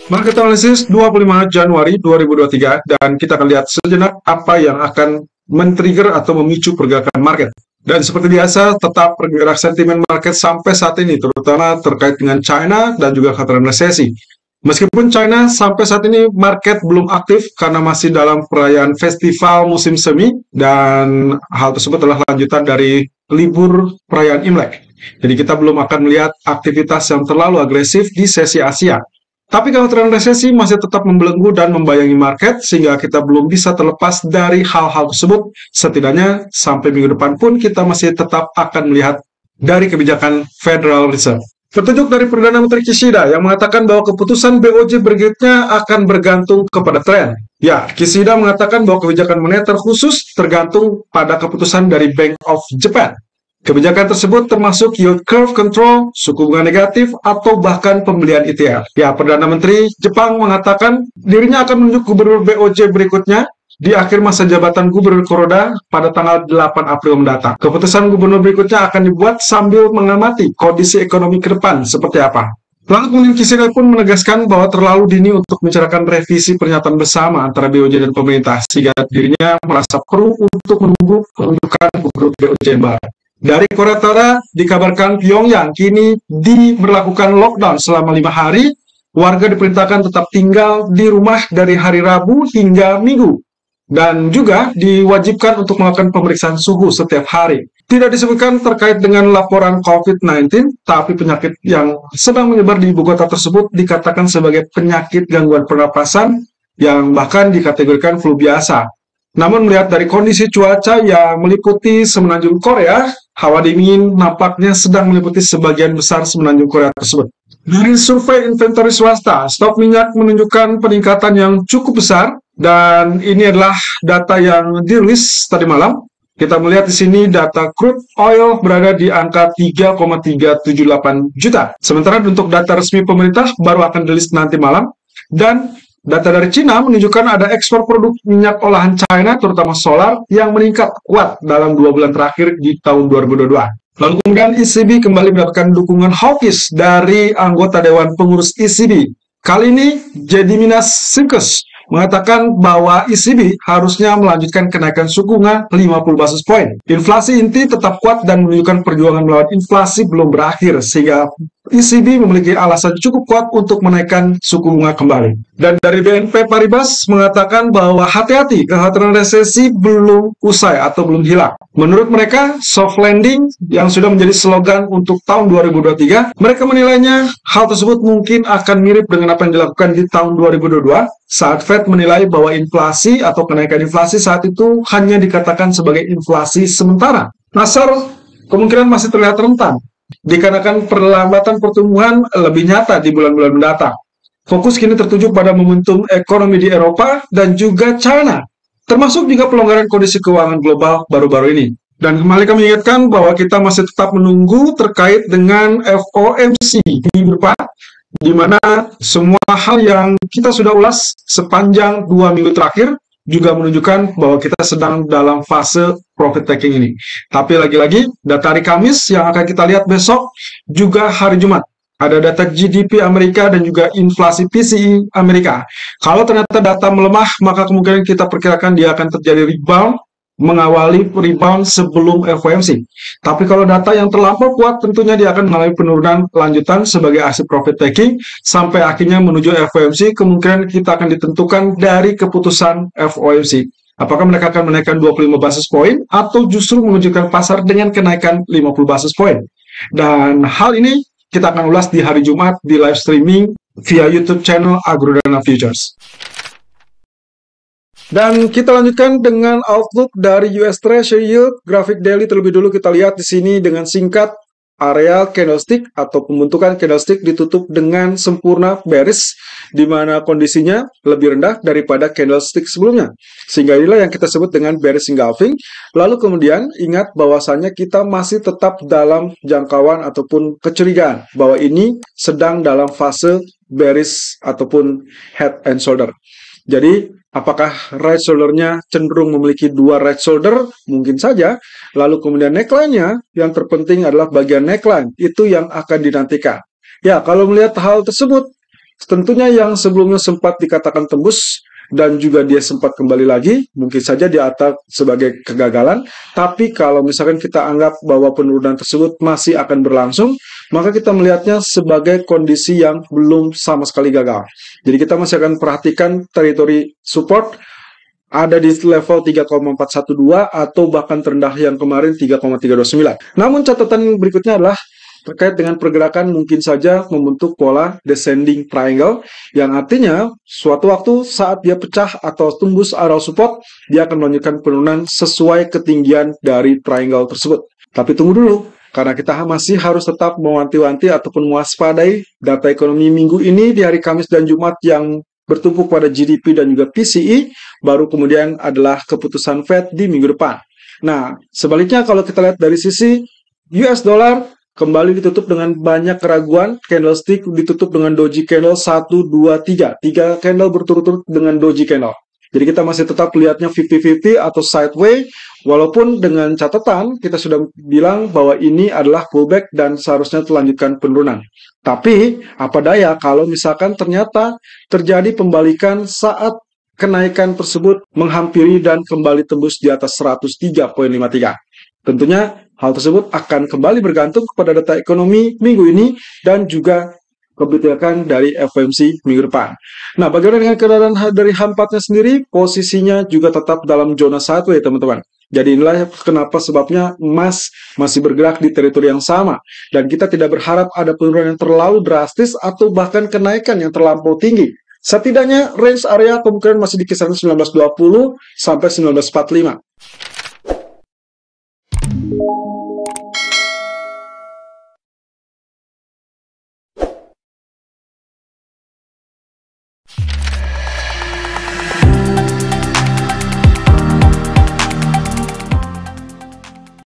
Market Analysis 25 Januari 2023 dan kita akan lihat sejenak apa yang akan men-trigger atau memicu pergerakan market. Dan seperti biasa, tetap pergerakan sentimen market sampai saat ini, terutama terkait dengan China dan juga kekhawatiran resesi. Meskipun China sampai saat ini market belum aktif karena masih dalam perayaan festival musim semi dan hal tersebut adalah lanjutan dari libur perayaan Imlek. Jadi kita belum akan melihat aktivitas yang terlalu agresif di sesi Asia. Tapi kekhawatiran resesi masih tetap membelenggu dan membayangi market sehingga kita belum bisa terlepas dari hal-hal tersebut. Setidaknya sampai minggu depan pun kita masih tetap akan melihat dari kebijakan Federal Reserve. Petunjuk dari Perdana Menteri Kishida yang mengatakan bahwa keputusan BOJ berikutnya akan bergantung kepada tren. Ya, Kishida mengatakan bahwa kebijakan moneter khusus tergantung pada keputusan dari Bank of Japan. Kebijakan tersebut termasuk yield curve control, suku bunga negatif, atau bahkan pembelian ETF. Ya, Perdana Menteri Jepang mengatakan dirinya akan menunjuk gubernur BOJ berikutnya di akhir masa jabatan Gubernur Kuroda pada tanggal 8 April mendatang. Keputusan gubernur berikutnya akan dibuat sambil mengamati kondisi ekonomi ke depan seperti apa. Lalu kemudian Kishida pun menegaskan bahwa terlalu dini untuk membicarakan revisi pernyataan bersama antara BOJ dan pemerintah, sehingga dirinya merasa perlu untuk menunggu penunjukan gubernur BOJ baru. Dari Korea Utara dikabarkan Pyongyang kini diberlakukan lockdown selama 5 hari. Warga diperintahkan tetap tinggal di rumah dari hari Rabu hingga Minggu. Dan juga diwajibkan untuk melakukan pemeriksaan suhu setiap hari. Tidak disebutkan terkait dengan laporan COVID-19, tapi penyakit yang sedang menyebar di ibu kota tersebut dikatakan sebagai penyakit gangguan pernapasan yang bahkan dikategorikan flu biasa. Namun melihat dari kondisi cuaca yang meliputi semenanjung Korea, hawa dingin nampaknya sedang meliputi sebagian besar semenanjung Korea tersebut. Dari survei inventory swasta, stok minyak menunjukkan peningkatan yang cukup besar, dan ini adalah data yang dirilis tadi malam. Kita melihat di sini data crude oil berada di angka 3,378 juta. Sementara untuk data resmi pemerintah baru akan dirilis nanti malam, dan data dari Cina menunjukkan ada ekspor produk minyak olahan China, terutama solar, yang meningkat kuat dalam 2 bulan terakhir di tahun 2022. Lalu kemudian ECB kembali mendapatkan dukungan hawkish dari anggota Dewan Pengurus ECB. Kali ini Gediminas Simkus mengatakan bahwa ECB harusnya melanjutkan kenaikan suku bunga 50 basis point. Inflasi inti tetap kuat dan menunjukkan perjuangan melawan inflasi belum berakhir, sehingga ECB memiliki alasan cukup kuat untuk menaikkan suku bunga kembali. Dan dari BNP Paribas mengatakan bahwa hati-hati, kekhawatiran resesi belum usai atau belum hilang. Menurut mereka, soft landing yang sudah menjadi slogan untuk tahun 2023, mereka menilainya hal tersebut mungkin akan mirip dengan apa yang dilakukan di tahun 2022 saat Fed menilai bahwa inflasi atau kenaikan inflasi saat itu hanya dikatakan sebagai inflasi sementara. Pasar kemungkinan masih terlihat rentan dikarenakan perlambatan pertumbuhan lebih nyata di bulan-bulan mendatang. Fokus kini tertuju pada momentum ekonomi di Eropa dan juga China, termasuk juga pelonggaran kondisi keuangan global baru-baru ini. Dan kembali kami ingatkan bahwa kita masih tetap menunggu terkait dengan FOMC di minggu depan, di mana semua hal yang kita sudah ulas sepanjang 2 minggu terakhir juga menunjukkan bahwa kita sedang dalam fase profit taking ini. Tapi lagi-lagi, data hari Kamis yang akan kita lihat besok, juga hari Jumat. Ada data GDP Amerika dan juga inflasi PCE Amerika. Kalau ternyata data melemah, maka kemungkinan kita perkirakan dia akan terjadi rebound, mengawali rebound sebelum FOMC. Tapi kalau data yang terlampau kuat, tentunya dia akan mengalami penurunan lanjutan sebagai aksi profit taking sampai akhirnya menuju FOMC. Kemungkinan kita akan ditentukan dari keputusan FOMC. Apakah mereka akan menaikkan 25 basis point atau justru mengejutkan pasar dengan kenaikan 50 basis point. Dan hal ini kita akan ulas di hari Jumat di live streaming via YouTube channel Agrodana Futures. Dan kita lanjutkan dengan outlook dari US Treasury Yield, grafik daily terlebih dulu. Kita lihat di sini dengan singkat, area candlestick atau pembentukan candlestick ditutup dengan sempurna bearish, di mana kondisinya lebih rendah daripada candlestick sebelumnya. Sehingga inilah yang kita sebut dengan bearish engulfing. Lalu kemudian ingat bahwasannya kita masih tetap dalam jangkauan ataupun kecurigaan bahwa ini sedang dalam fase bearish ataupun head and shoulder. Jadi, apakah right shoulder-nya cenderung memiliki 2 right shoulder? Mungkin saja. Lalu kemudian neckline-nya, yang terpenting adalah bagian neckline. Itu yang akan dinantikan. Ya, kalau melihat hal tersebut, Tentunya yang sebelumnya sempat dikatakan tembus dan juga dia sempat kembali lagi, mungkin saja dianggap sebagai kegagalan. Tapi kalau misalkan kita anggap bahwa penurunan tersebut masih akan berlangsung, maka kita melihatnya sebagai kondisi yang belum sama sekali gagal. Jadi kita masih akan perhatikan teritori support ada di level 3,412 atau bahkan terendah yang kemarin 3,329. Namun catatan berikutnya adalah terkait dengan pergerakan mungkin saja membentuk pola descending triangle yang artinya suatu waktu saat dia pecah atau tembus area support, dia akan melanjutkan penurunan sesuai ketinggian dari triangle tersebut. Tapi tunggu dulu, karena kita masih harus tetap mewanti-wanti ataupun mewaspadai data ekonomi minggu ini di hari Kamis dan Jumat yang bertumpu pada GDP dan juga PCE, baru kemudian adalah keputusan Fed di minggu depan. Nah, sebaliknya kalau kita lihat dari sisi US dollar, kembali ditutup dengan banyak keraguan, candlestick ditutup dengan doji candle 1, 2, 3. 3 candle berturut-turut dengan doji candle. Jadi kita masih tetap lihatnya 50-50 atau sideways, walaupun dengan catatan kita sudah bilang bahwa ini adalah pullback dan seharusnya melanjutkan penurunan. Tapi apa daya kalau misalkan ternyata terjadi pembalikan saat kenaikan tersebut menghampiri dan kembali tembus di atas 103,53. Tentunya hal tersebut akan kembali bergantung kepada data ekonomi minggu ini dan juga kebijakan dari FOMC minggu depan. Nah, bagaimana dengan keadaan dari H4-nya sendiri? Posisinya juga tetap dalam zona sideways, teman-teman. Jadi inilah kenapa sebabnya emas masih bergerak di teritori yang sama. Dan kita tidak berharap ada penurunan yang terlalu drastis atau bahkan kenaikan yang terlampau tinggi. Setidaknya range area kemungkinan masih di kisaran 1920 sampai 1945.